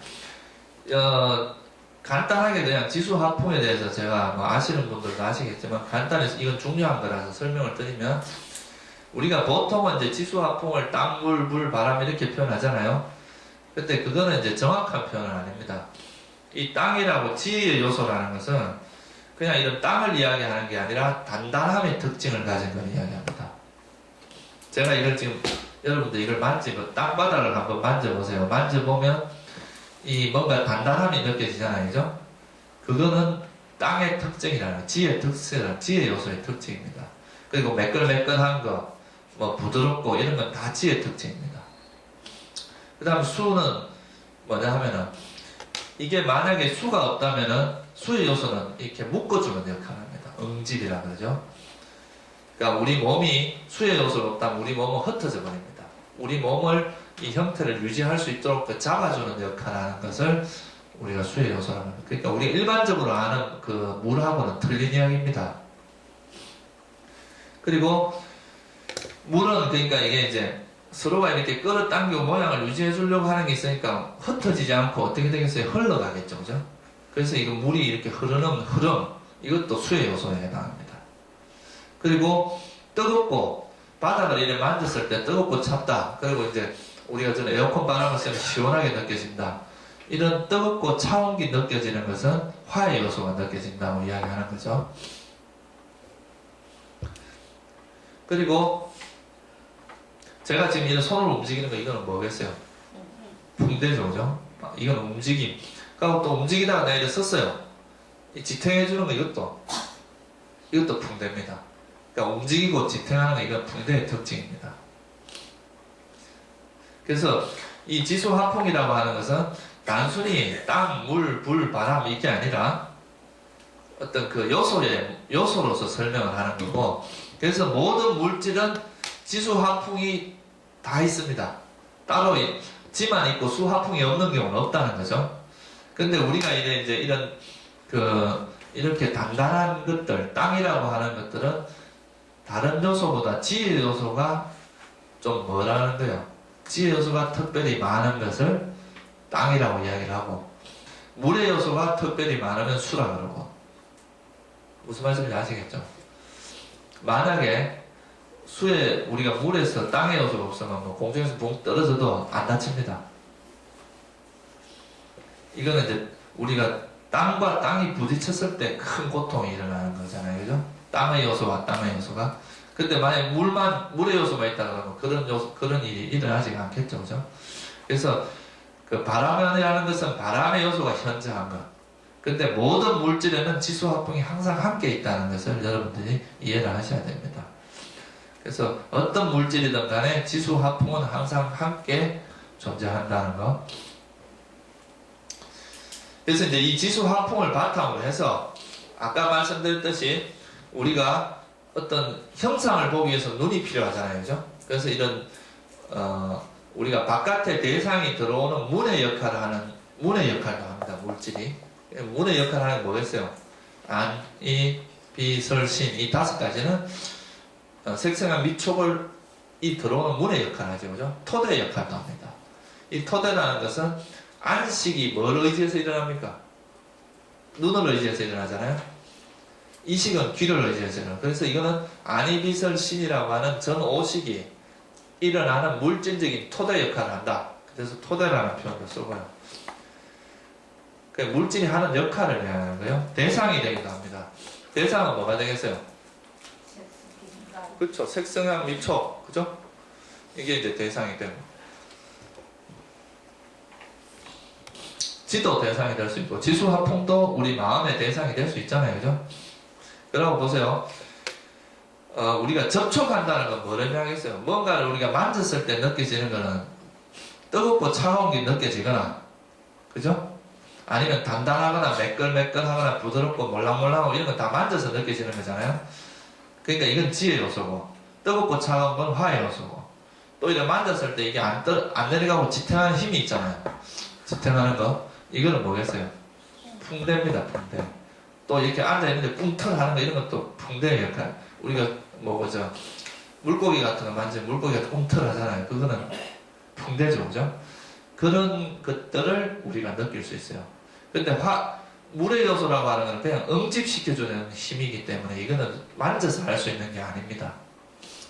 간단하게 그냥 지수화풍에 대해서 제가 뭐 아시는 분들도 아시겠지만 간단해서 이건 중요한 거라서 설명을 드리면, 우리가 보통은 이제 지수화풍을 땅, 물, 바람 이렇게 표현하잖아요. 근데 그거는 이제 정확한 표현은 아닙니다. 이 땅이라고 지의 요소라는 것은 그냥 이런 땅을 이야기하는 게 아니라 단단함의 특징을 가진 걸 이야기합니다. 제가 이걸 지금 여러분들 이걸 땅바닥을 한번 만져보세요. 만져보면 이 뭔가 단단함이 느껴지잖아요, 그죠? 그거는 땅의 특징이라는, 지의 특징이라는, 지의 요소의 특징입니다. 그리고 매끌매끌한 거, 뭐 부드럽고 이런 건 다 지의 특징입니다. 그 다음 수는 뭐냐 하면은, 이게 만약에 수가 없다면은 수의 요소는 이렇게 묶어주는 역할을 합니다. 응집이라 그러죠. 그러니까 우리 몸이 수의 요소가 없다면 우리 몸은 흩어져 버립니다. 우리 몸을 이 형태를 유지할 수 있도록 그 잡아주는 역할을 하는 것을 우리가 수의 요소라는 겁니다. 그러니까 우리 일반적으로 아는 그 물하고는 틀린 이야기입니다. 그리고 물은 그러니까 이게 이제 서로가 이렇게 끌어당기고 모양을 유지해 주려고 하는 게 있으니까 흩어지지 않고 어떻게 되겠어요? 흘러가겠죠, 그죠? 그래서 이거 물이 이렇게 흐르는 흐름, 이것도 수의 요소에 해당합니다. 그리고 뜨겁고 바닥을 이렇게 만졌을 때 뜨겁고 찹다. 그리고 이제 우리가 전에 에어컨 바람을 쐬면 시원하게 느껴진다. 이런 뜨겁고 차온기 느껴지는 것은 화의 요소가 느껴진다고 이야기하는 거죠. 그리고 제가 지금 이런 손으로 움직이는 거 이거는 뭐겠어요? 풍대죠, 그죠? 이건 움직임. 그리고 또 움직이다가 내가 이렇게 썼어요. 이 지탱해주는 거 이것도 풍대입니다. 그러니까 움직이고 지탱하는 거 이건 풍대의 특징입니다. 그래서 이 지수화풍이라고 하는 것은 단순히 땅, 물, 불, 바람 이게 아니라 어떤 그 요소로서 설명을 하는 거고, 그래서 모든 물질은 지수화풍이 다 있습니다. 따로 지만 있고 수화풍이 없는 경우는 없다는 거죠. 근데 우리가 이제 이런 이렇게 단단한 것들, 땅이라고 하는 것들은 다른 요소보다 지혜 요소가 좀 뭐라는 거예요. 지혜 요소가 특별히 많은 것을 땅이라고 이야기를 하고, 물의 요소가 특별히 많으면 수라 그러고. 무슨 말씀인지 아시겠죠? 만약에 우리가 물에서 땅의 요소가 없으면 뭐 공중에서 붕 떨어져도 안 다칩니다. 이거는 이제 우리가 땅과 땅이 부딪혔을 때 큰 고통이 일어나는 거잖아요, 그죠? 땅의 요소와 땅의 요소가. 근데 만약 물의 요소가 있다 그러면 그런 일이 일어나지 않겠죠, 그죠? 그래서 그 바람이라는 것은 바람의 요소가 현저한 것. 근데 모든 물질에는 지수화풍이 항상 함께 있다는 것을 여러분들이 이해를 하셔야 됩니다. 그래서 어떤 물질이든 간에 지수화풍은 항상 함께 존재한다는 것. 그래서 이제 이 지수화풍을 바탕으로 해서 아까 말씀드렸듯이 우리가 어떤 형상을 보기 위해서 눈이 필요하잖아요, 그죠? 그래서 이런 우리가 바깥에 대상이 들어오는 문의 역할도 합니다, 물질이. 문의 역할을 하는 게 뭐겠어요? 안, 이, 비, 설, 신, 이 5가지는 색성한 미촉이 들어오는 문의 역할을 하죠, 그죠? 토대의 역할도 합니다. 이 토대라는 것은 안식이 뭘 의지해서 일어납니까? 눈을 의지해서 일어나잖아요. 이식은 귀를 의지해서 일어나요. 그래서 이거는 안이비설 신이라고 하는 전오식이 일어나는 물질적인 토대 역할을 한다. 그래서 토대라는 표현도 쓰고요. 물질이 하는 역할을 해야 하는 거예요. 대상이 되기도 합니다. 대상은 뭐가 되겠어요? 그렇죠. 색성향 미촉, 그죠? 이게 이제 대상이 되고, 지도 대상이 될 수 있고, 지수화풍도 우리 마음의 대상이 될 수 있잖아요, 그죠? 그러고 보세요. 우리가 접촉한다는 건 뭐를 의미하겠어요? 뭔가를 우리가 만졌을 때 느껴지는 거는 뜨겁고 차가운 게 느껴지거나, 그죠? 아니면 단단하거나 매끌매끌하거나 부드럽고 몰랑몰랑하고 이런 건 다 만져서 느껴지는 거잖아요. 그러니까 이건 지혜 요소고, 뜨겁고 차가운 건 화의 요소고, 또 이렇게 만졌을 때 이게 안 내려가고 지탱하는 힘이 있잖아요. 지탱하는 거. 이거는 뭐겠어요? 풍대입니다, 풍대. 또 이렇게 앉아있는데 꿈틀하는 거 이런 것도 풍대의 역할. 우리가 뭐죠? 물고기 같은 거 만지면 물고기가 꿈틀하잖아요. 그거는 풍대죠, 그죠? 그런 것들을 우리가 느낄 수 있어요. 근데 물의 요소라고 하는 건 그냥 응집시켜주는 힘이기 때문에 이거는 만져서 알 수 있는 게 아닙니다.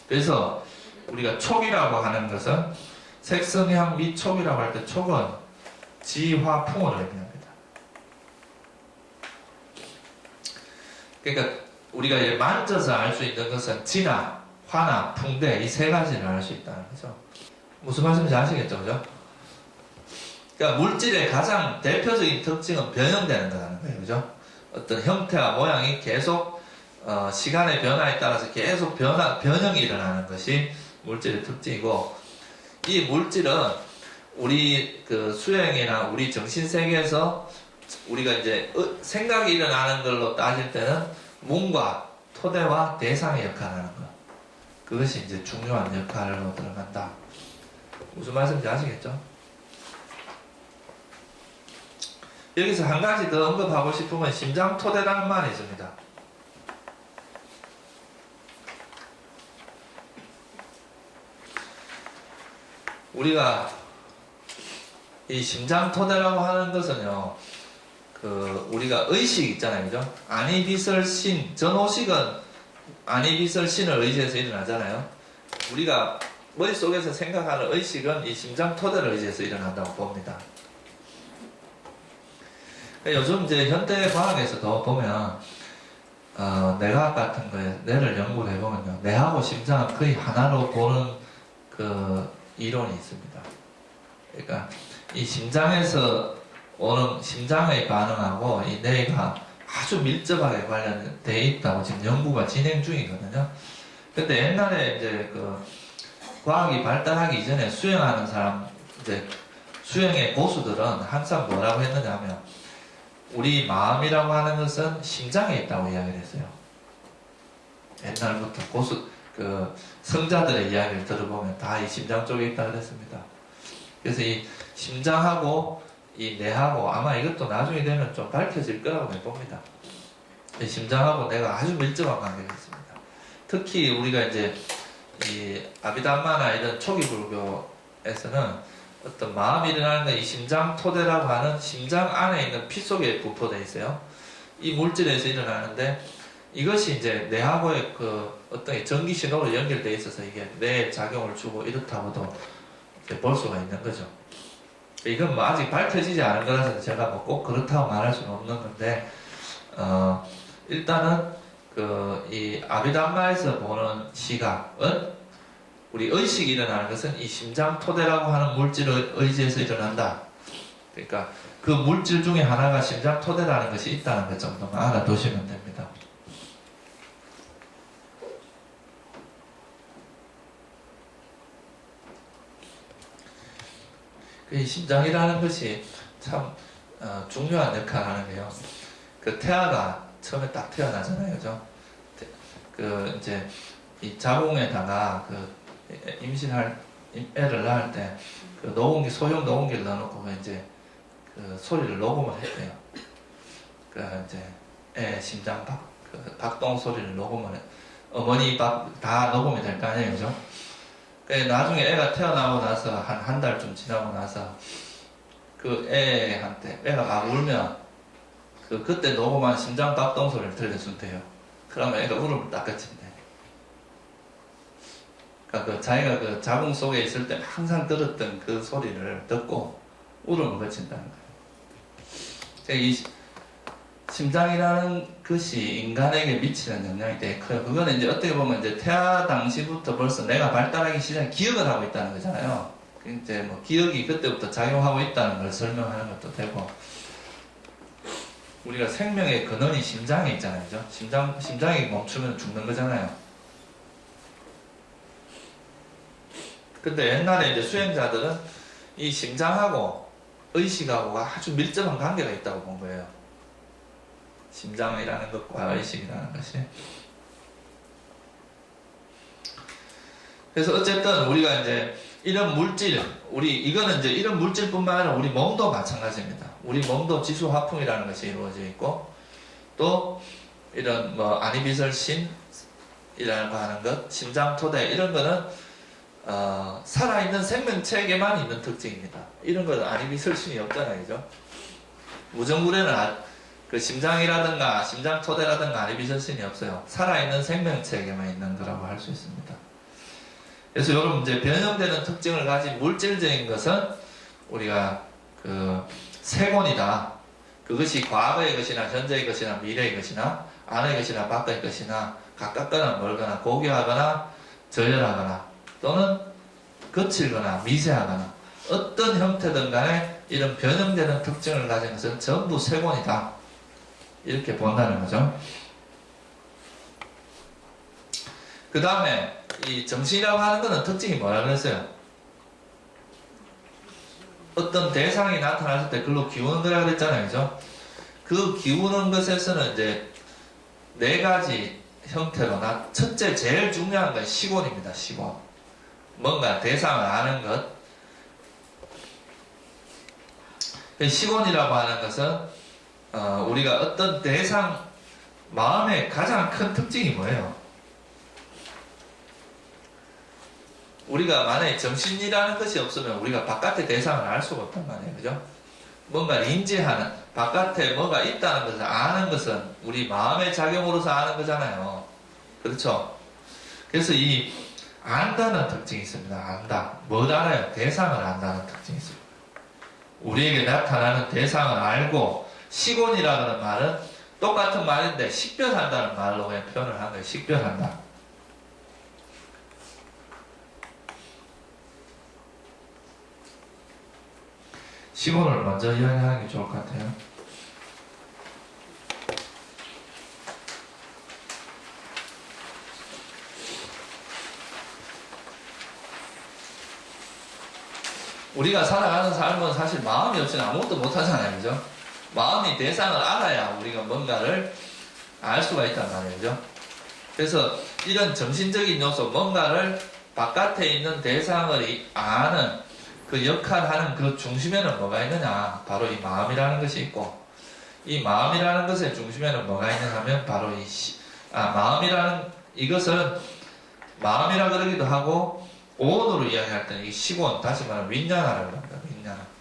그래서 우리가 촉이라고 하는 것은 색성향 및 촉이라고 할 때 촉은 지화풍을 의미합니다. 그러니까 우리가 만져서 알 수 있는 것은 지나 화나 풍대 이 3가지를 알 수 있다는 거죠. 무슨 말씀인지 아시겠죠, 그죠? 그러니까 물질의 가장 대표적인 특징은 변형되는 거라는 거예요, 그죠? 어떤 형태와 모양이 계속 시간의 변화에 따라서 계속 변형이 일어나는 것이 물질의 특징이고, 이 물질은 우리 그 수행이나 우리 정신 세계에서 우리가 이제 생각이 일어나는 걸로 따질 때는 문과 토대와 대상의 역할을 하는 것, 그것이 이제 중요한 역할로 들어간다. 무슨 말씀인지 아시겠죠? 여기서 한 가지 더 언급하고 싶은 건 심장토대라는 말이 있습니다. 우리가 이 심장토대라고 하는 것은요, 우리가 의식 있잖아요, 그죠? 안이비설신, 전오식은 안이비설신을 의지해서 일어나잖아요. 우리가 머릿속에서 생각하는 의식은 이 심장토대를 의지해서 일어난다고 봅니다. 요즘 이제 현대 과학에서도 보면 뇌과학 같은 거에 뇌를 연구를 해보면요, 뇌하고 심장은 거의 하나로 보는 그 이론이 있습니다. 그러니까 이 심장에서 오는 심장의 반응하고 이 뇌가 아주 밀접하게 관련되어 있다고 지금 연구가 진행 중이거든요. 근데 옛날에 이제 그 과학이 발달하기 이전에 수영하는 사람, 이제 수영의 고수들은 항상 뭐라고 했느냐 하면, 우리 마음이라고 하는 것은 심장에 있다고 이야기를 했어요. 옛날부터 그 성자들의 이야기를 들어보면 다 이 심장 쪽에 있다 그랬습니다. 그래서 이 심장하고 이 뇌하고 아마 이것도 나중에 되면 좀 밝혀질 거라고 봅니다. 이 심장하고 뇌가 아주 밀접한 관계가 있습니다. 특히 우리가 이제 이 아비담마나 이런 초기 불교에서는 어떤 마음이 일어나는 건 이 심장 토대라고 하는 심장 안에 있는 피 속에 분포되어 있어요. 이 물질에서 일어나는데, 이것이 이제 뇌하고의 그 어떤 전기 신호로 연결되어 있어서 이게 뇌에 작용을 주고 이렇다고도 볼 수가 있는 거죠. 이건 뭐 아직 밝혀지지 않은 거라서 제가 뭐 꼭 그렇다고 말할 수는 없는 건데, 일단은 이 아비담마에서 보는 시각은, 우리 의식이 일어나는 것은 이 심장 토대라고 하는 물질을 의지해서 일어난다. 그러니까 그 물질 중에 하나가 심장 토대라는 것이 있다는 것 정도만 알아두시면 됩니다. 이 심장이라는 것이 참 중요한 역할을 하는 게요. 그 태아가 처음에 딱 태어나잖아요, 그죠? 이제 이 자궁에다가 애를 낳을 때 녹음기, 소형 녹음기를 넣어놓고 이제 그 소리를 녹음을 했대요. 이제 애 심장 박동 소리를 녹음을 해. 어머니 다 녹음이 될 거 아니에요, 그죠? 나중에 애가 태어나고 나서 한 달쯤 지나고 나서 그 애한테 애가 막 울면 그때 녹음한 심장 박동 소리를 들려준대요. 그러면 애가 울음을 딱 그친대. 그러니까 자기가 그 자궁 속에 있을 때 항상 들었던 그 소리를 듣고 울음을 그친다는 거예요. 이 심장이라는 것이 인간에게 미치는 영향이 되게 커요. 그거는 이제 어떻게 보면 이제 태아 당시부터 벌써 내가 발달하기 시작해 기억을 하고 있다는 거잖아요. 이제 뭐 기억이 그때부터 작용하고 있다는 걸 설명하는 것도 되고, 우리가 생명의 근원이 심장에 있잖아요, 그죠? 심장이 멈추면 죽는 거잖아요. 근데 옛날에 이제 수행자들은 이 심장하고 의식하고 아주 밀접한 관계가 있다고 본 거예요. 심장이라는 것과 의식이라는 것이. 그래서 어쨌든 우리가 이제 이런 물질, 이거는 이제 이런 물질뿐만 아니라 우리 몸도 마찬가지입니다. 우리 몸도 지수 화풍이라는 것이 이루어져 있고, 또 이런 뭐 아니비설신이라고 하는 것, 심장 토대, 이런 거는 살아있는 생명체에게만 있는 특징입니다. 이런 건 아니비설신이 없잖아요, 그죠? 무정굴에는 그 심장이라든가 심장 토대라든가 아니비설신이 없어요. 살아있는 생명체에게만 있는 거라고 할 수 있습니다. 그래서 여러분 이제 변형되는 특징을 가진 물질적인 것은 우리가 세곤이다. 그것이 과거의 것이나 현재의 것이나 미래의 것이나 안의 것이나 밖의 것이나 가깝거나 멀거나 고귀하거나 저열하거나 또는 거칠거나 미세하거나 어떤 형태든 간에 이런 변형되는 특징을 가진 것은 전부 세곤이다. 이렇게 본다는 거죠. 그 다음에 이 정신이라고 하는 것은 특징이 뭐라 그랬어요? 어떤 대상이 나타났을 때 그걸로 기우는 거라 그랬잖아요, 그죠? 그 기우는 것에서는 이제 4가지 형태로 첫째 제일 중요한 건 시곤입니다. 시곤. 뭔가 대상을 아는 것. 시곤이라고 하는 것은 우리가 어떤 대상, 마음의 가장 큰 특징이 뭐예요? 우리가 만약에 정신이라는 것이 없으면 우리가 바깥의 대상을 알 수가 없단 말이에요, 그죠? 뭔가 인지하는, 바깥에 뭐가 있다는 것을 아는 것은 우리 마음의 작용으로서 아는 거잖아요. 그렇죠? 그래서 이 안다는 특징이 있습니다. 안다. 뭘 알아요? 대상을 안다는 특징이 있습니다. 우리에게 나타나는 대상을 알고 시곤이라는 말은 똑같은 말인데 식별한다는 말로 그냥 표현을 한 거예요. 식별한다. 시곤을 먼저 이야기하는 게 좋을 것 같아요. 우리가 살아가는 삶은 사실 마음이 없이는 아무것도 못하잖아요. 그죠? 마음이 대상을 알아야 우리가 뭔가를 알 수가 있단 말이죠. 그래서 이런 정신적인 요소, 뭔가를 바깥에 있는 대상을 아는 그 역할하는 그 중심에는 뭐가 있느냐? 바로 이 마음이라는 것이 있고, 이 마음이라는 것의 중심에는 뭐가 있느냐 하면 바로 마음이라는 이것은 마음이라 그러기도 하고, 오온으로 이야기할 때는 이 시곤, 다시 말하면 윈냐나라고 합니다. 윈냐나.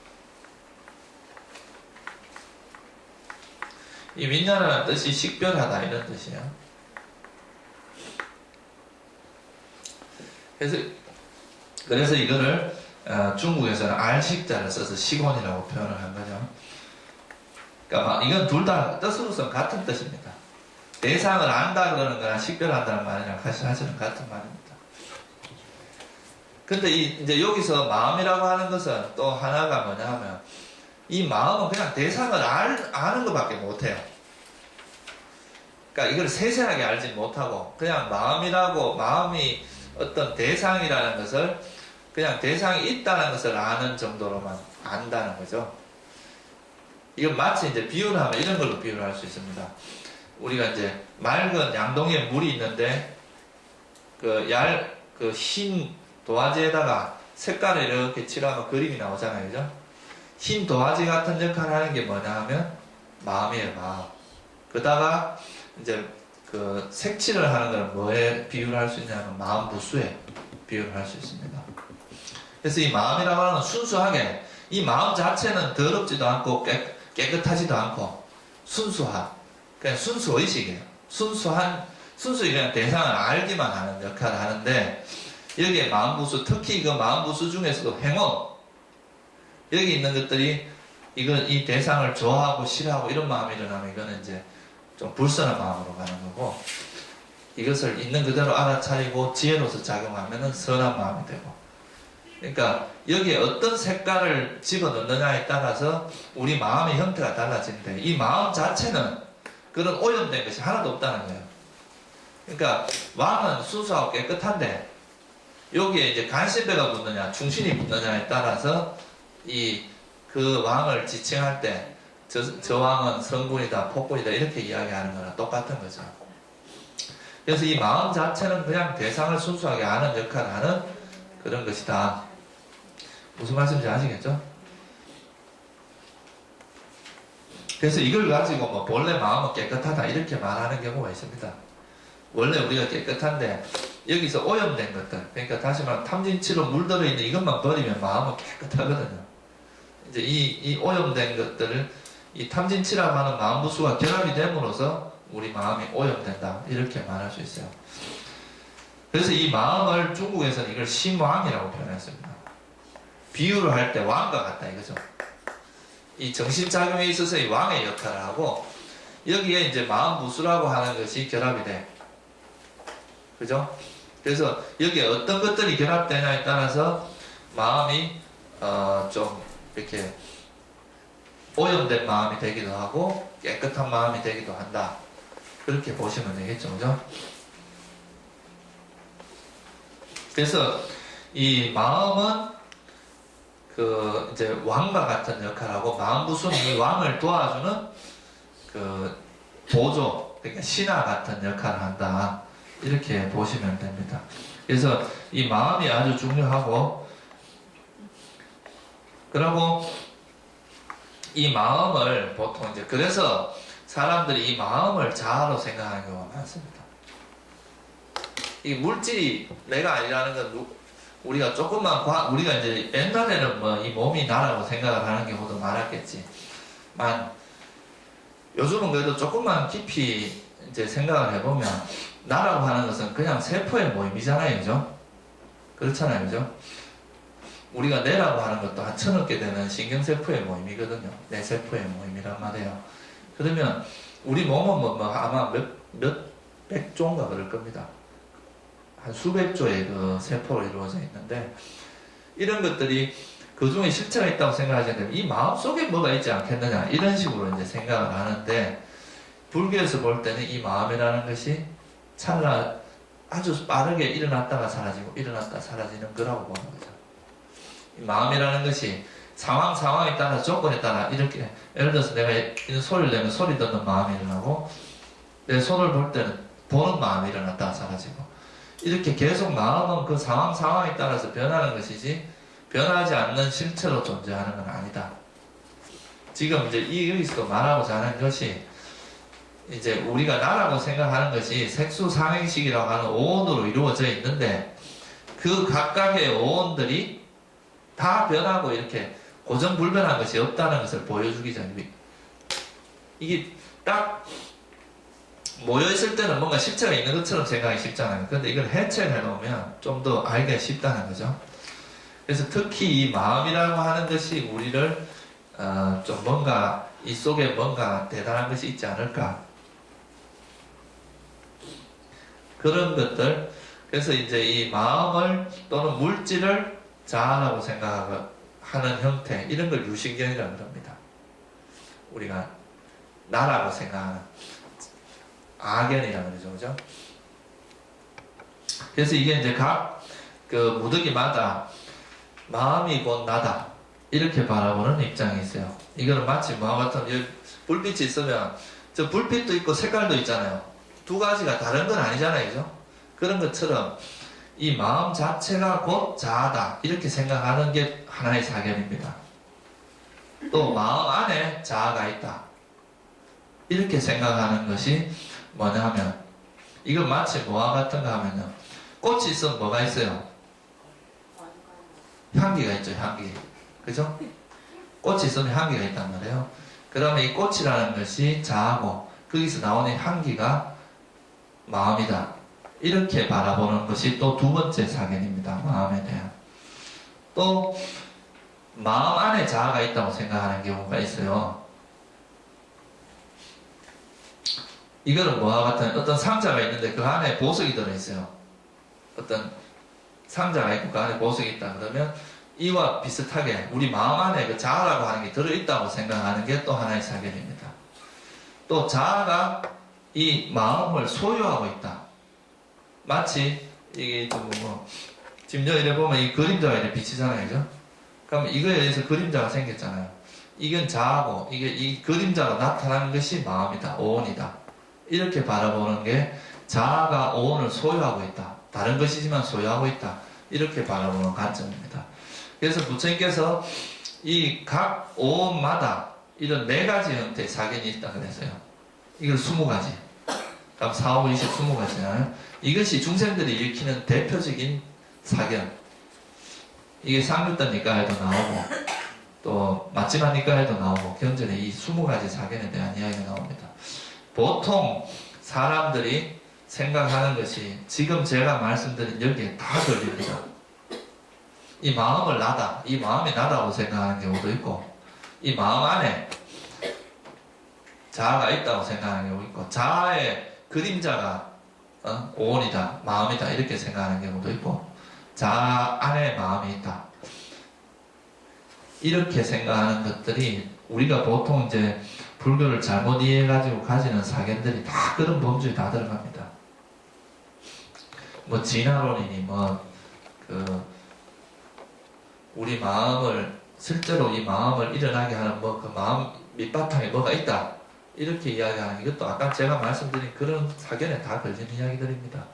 이 윈냐나라는 뜻이 식별하다 이런 뜻이에요. 그래서 이거를 중국에서는 알식자를 써서 시곤이라고 표현을 한 거죠. 그러니까 이건 둘 다 뜻으로서는 같은 뜻입니다. 대상을 안다 그러는 거랑 식별한다는 말이랑 사실은 같은 말입니다. 근데 이제 여기서 마음이라고 하는 것은 또 하나가 뭐냐 하면, 이 마음은 그냥 대상을 아는 것밖에 못해요. 그러니까 이걸 세세하게 알지 못하고, 그냥 마음이 어떤 대상이라는 것을, 그냥 대상이 있다는 것을 아는 정도로만 안다는 거죠. 이건 마치 이제 비유를 하면 이런 걸로 비유를 할 수 있습니다. 우리가 이제 맑은 양동이에 물이 있는데, 그 흰 도화지에다가 색깔을 이렇게 칠하면 그림이 나오잖아요. 그죠? 흰 도화지 같은 역할을 하는 게 뭐냐 하면 마음이에요, 마음. 그다가 이제 그 색칠을 하는 걸 뭐에 비유를 할 수 있냐면 마음 부수에 비유를 할 수 있습니다. 그래서 이 마음이라고 하는 건 순수하게, 이 마음 자체는 더럽지도 않고 깨끗하지도 않고 순수한, 그냥 순수의식이에요. 순수히 그냥 대상을 알기만 하는 역할을 하는데, 여기에 마음부수, 특히 그 마음부수 중에서도 행운, 여기 있는 것들이 이 대상을 좋아하고 싫어하고 이런 마음이 일어나면 이거는 이제 좀 불선한 마음으로 가는 거고, 이것을 있는 그대로 알아차리고 지혜로서 작용하면은 선한 마음이 되고. 그러니까 여기에 어떤 색깔을 집어넣느냐에 따라서 우리 마음의 형태가 달라지는데, 이 마음 자체는 그런 오염된 것이 하나도 없다는 거예요. 그러니까 왕은 순수하고 깨끗한데, 여기에 이제 간신배가 붙느냐, 충신이 붙느냐에 따라서 그 왕을 지칭할 때, 저 왕은 성군이다, 폭군이다, 이렇게 이야기하는 거랑 똑같은 거죠. 그래서 이 마음 자체는 그냥 대상을 순수하게 아는 역할을 하는 그런 것이다. 무슨 말씀인지 아시겠죠? 그래서 이걸 가지고 뭐 본래 마음은 깨끗하다 이렇게 말하는 경우가 있습니다. 원래 우리가 깨끗한데 여기서 오염된 것들, 그러니까 다시 말하면 탐진치로 물들어 있는 이것만 버리면 마음은 깨끗하거든요. 이제 이 오염된 것들을 이 탐진치라고 하는 마음부수가 결합이 됨으로써 우리 마음이 오염된다 이렇게 말할 수 있어요. 그래서 이 마음을 중국에서는 이걸 심왕이라고 표현했습니다. 비유를 할 때 왕과 같다 이거죠. 이 정신작용에 있어서 이 왕의 역할을 하고, 여기에 이제 마음부수라고 하는 것이 결합이 돼. 그죠? 그래서 여기에 어떤 것들이 결합되냐에 따라서 마음이 좀 이렇게 오염된 마음이 되기도 하고 깨끗한 마음이 되기도 한다. 그렇게 보시면 되겠죠. 그죠? 그래서 이 마음은 이제 왕과 같은 역할하고, 마음부수는 이 왕을 도와주는 보조, 그러니까 신하 같은 역할을 한다. 이렇게 보시면 됩니다. 그래서 이 마음이 아주 중요하고, 그리고 이 마음을 보통 이제, 그래서 사람들이 이 마음을 자아로 생각하는 경우가 많습니다. 이 물질이 내가 아니라는 건 우리가 조금만 우리가 이제 옛날에는 뭐 이 몸이 나라고 생각을 하는 경우도 많았겠지만, 요즘은 그래도 조금만 깊이 이제 생각을 해보면 나라고 하는 것은 그냥 세포의 모임이잖아요. 그죠? 그렇잖아요. 그죠? 우리가 뇌라고 하는 것도 한 1000억 개 되는 신경세포의 모임이거든요. 뇌세포의 모임이란 말이에요. 그러면 우리 몸은 아마 몇 백조인가 그럴 겁니다. 한 수백 조의 그 세포로 이루어져 있는데, 이런 것들이 그 중에 실체가 있다고 생각하시는데, 이 마음 속에 뭐가 있지 않겠느냐, 이런 식으로 이제 생각을 하는데, 불교에서 볼 때는 이 마음이라는 것이 아주 빠르게 일어났다가 사라지고 일어났다가 사라지는 거라고 보는 거죠. 이 마음이라는 것이 상황에 따라, 조건에 따라 이렇게, 예를 들어서 내가 이런 소리를 내면 소리 듣는 마음이 일어나고, 내 손을 볼 때는 보는 마음이 일어났다가 사라지고, 이렇게 계속 마음은 그 상황에 따라서 변하는 것이지 변하지 않는 실체로 존재하는 건 아니다. 지금 이제 여기서 말하고자 하는 것이, 이제 우리가 나라고 생각하는 것이 색수삼행식이라고 하는 오온으로 이루어져 있는데, 그 각각의 오온들이 다 변하고 이렇게 고정불변한 것이 없다는 것을 보여주기 전에, 이게 딱 모여있을 때는 뭔가 실체가 있는 것처럼 생각이 쉽잖아요. 그런데 이걸 해체를 해놓으면 좀 더 알기가 쉽다는 거죠. 그래서 특히 이 마음이라고 하는 것이 우리를 좀 뭔가 이 속에 뭔가 대단한 것이 있지 않을까, 그런 것들. 그래서 이제 이 마음을 또는 물질을 자아라고 생각하는 형태, 이런 걸 유신견이라고 합니다. 우리가 나라고 생각하는 아견이라고 그러죠, 그죠? 그래서 이게 이제 각 그 무더기마다 마음이 곧 나다, 이렇게 바라보는 입장이 있어요. 이거는 마치 뭐와 같은, 불빛이 있으면 저 불빛도 있고 색깔도 있잖아요. 두 가지가 다른 건 아니잖아요, 그죠? 그런 것처럼 이 마음 자체가 곧 자아다, 이렇게 생각하는 게 하나의 사견입니다. 또 마음 안에 자아가 있다, 이렇게 생각하는 것이 뭐냐 하면, 이건 마치 뭐와 같은가 하면요, 꽃이 있으면 뭐가 있어요? 향기가 있죠, 향기. 그죠? 꽃이 있으면 향기가 있단 말이에요. 그러면 이 꽃이라는 것이 자아고, 거기서 나오는 향기가 마음이다, 이렇게 바라보는 것이 또 두 번째 사견입니다. 마음에 대한. 또 마음 안에 자아가 있다고 생각하는 경우가 있어요. 이거는 뭐와 같은, 어떤 상자가 있는데 그 안에 보석이 들어있어요. 어떤 상자가 있고 그 안에 보석이 있다 그러면, 이와 비슷하게 우리 마음 안에 그 자아라고 하는 게 들어있다고 생각하는 게 또 하나의 사견입니다. 또 자아가 이 마음을 소유하고 있다. 마치 이게 지금 여기 보면 이 그림자가 이렇게 비치잖아요, 그죠? 그럼 이거에 의해서 그림자가 생겼잖아요. 이건 자아고, 이 그림자로 나타나는 것이 마음이다, 오온이다, 이렇게 바라보는 게, 자아가 오온을 소유하고 있다, 다른 것이지만 소유하고 있다, 이렇게 바라보는 관점입니다. 그래서 부처님께서 이 각 오온마다 이런 4가지 형태의 사견이 있다 그랬어요. 이걸 20가지. 그럼 4, 5, 20, 20가지잖아요. 이것이 중생들이 일으키는 대표적인 사견. 이게 상륙단 니까에도 나오고, 또 맞지만 니까에도 나오고, 견전에 이 20가지 사견에 대한 이야기가 나옵니다. 보통 사람들이 생각하는 것이 지금 제가 말씀드린 여기에 다 걸립니다. 이 마음을 나다, 이 마음이 나다고 생각하는 경우도 있고, 이 마음 안에 자아가 있다고 생각하는 경우도 있고, 자아의 그림자가 오온이다, 마음이다, 이렇게 생각하는 경우도 있고, 자아 안에 마음이 있다, 이렇게 생각하는 것들이 우리가 보통 이제 불교를 잘못 이해해가지고 가지는 사견들이 다 그런 범주에 다 들어갑니다. 뭐 진화론이니 우리 마음을, 실제로 이 마음을 일어나게 하는 그 마음 밑바탕에 뭐가 있다, 이렇게 이야기하는, 이것도 아까 제가 말씀드린 그런 사견에 다 걸리는 이야기들입니다.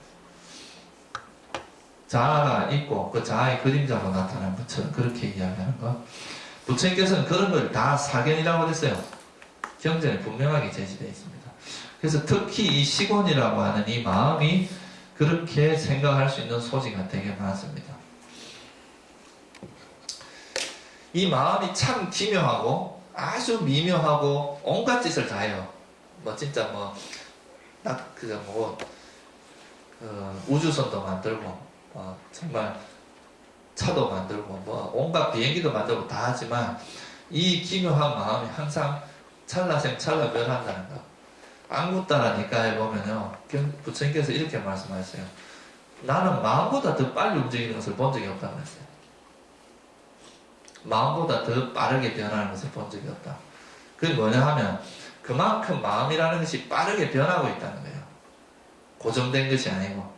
자아가 있고 그 자아의 그림자로 나타나는 것처럼 그렇게 이야기하는 거. 부처님께서는 그런 걸 다 사견이라고 했어요. 경전에 분명하게 제시되어 있습니다. 그래서 특히 이 시곤이라고 하는 이 마음이 그렇게 생각할 수 있는 소지가 되게 많습니다. 이 마음이 참 기묘하고 아주 미묘하고 온갖 짓을 다 해요. 진짜 우주선도 만들고, 정말 차도 만들고, 온갖 비행기도 만들고 다 하지만, 이 기묘한 마음이 항상 찰나생 찰나별한다는 거. 안굿다라니까 해보면요. 부처님께서 이렇게 말씀하셨어요. 나는 마음보다 더 빨리 움직이는 것을 본 적이 없다고 그랬어요. 마음보다 더 빠르게 변하는 것을 본 적이 없다. 그게 뭐냐 하면 그만큼 마음이라는 것이 빠르게 변하고 있다는 거예요. 고정된 것이 아니고.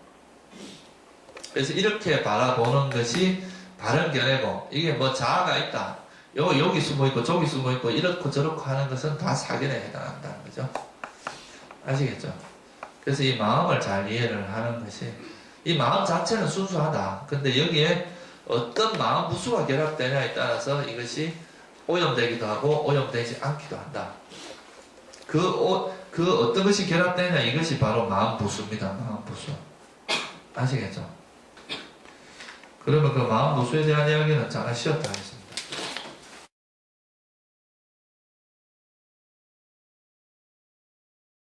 그래서 이렇게 바라보는 것이 바른 견해고, 이게 뭐 자아가 있다, 여기 숨어있고 저기 숨어있고 이렇고 저렇고 하는 것은 다 사견에 해당한다는 거죠. 아시겠죠? 그래서 이 마음을 잘 이해를 하는 것이, 이 마음 자체는 순수하다. 근데 여기에 어떤 마음 무수가 결합되냐에 따라서 이것이 오염되기도 하고 오염되지 않기도 한다. 그 어떤 것이 결합되냐, 이것이 바로 마음 부수입니다. 마음 부수. 아시겠죠? 그러면 그 마음 부수에 대한 이야기는 잠깐 쉬었다 하겠습니다.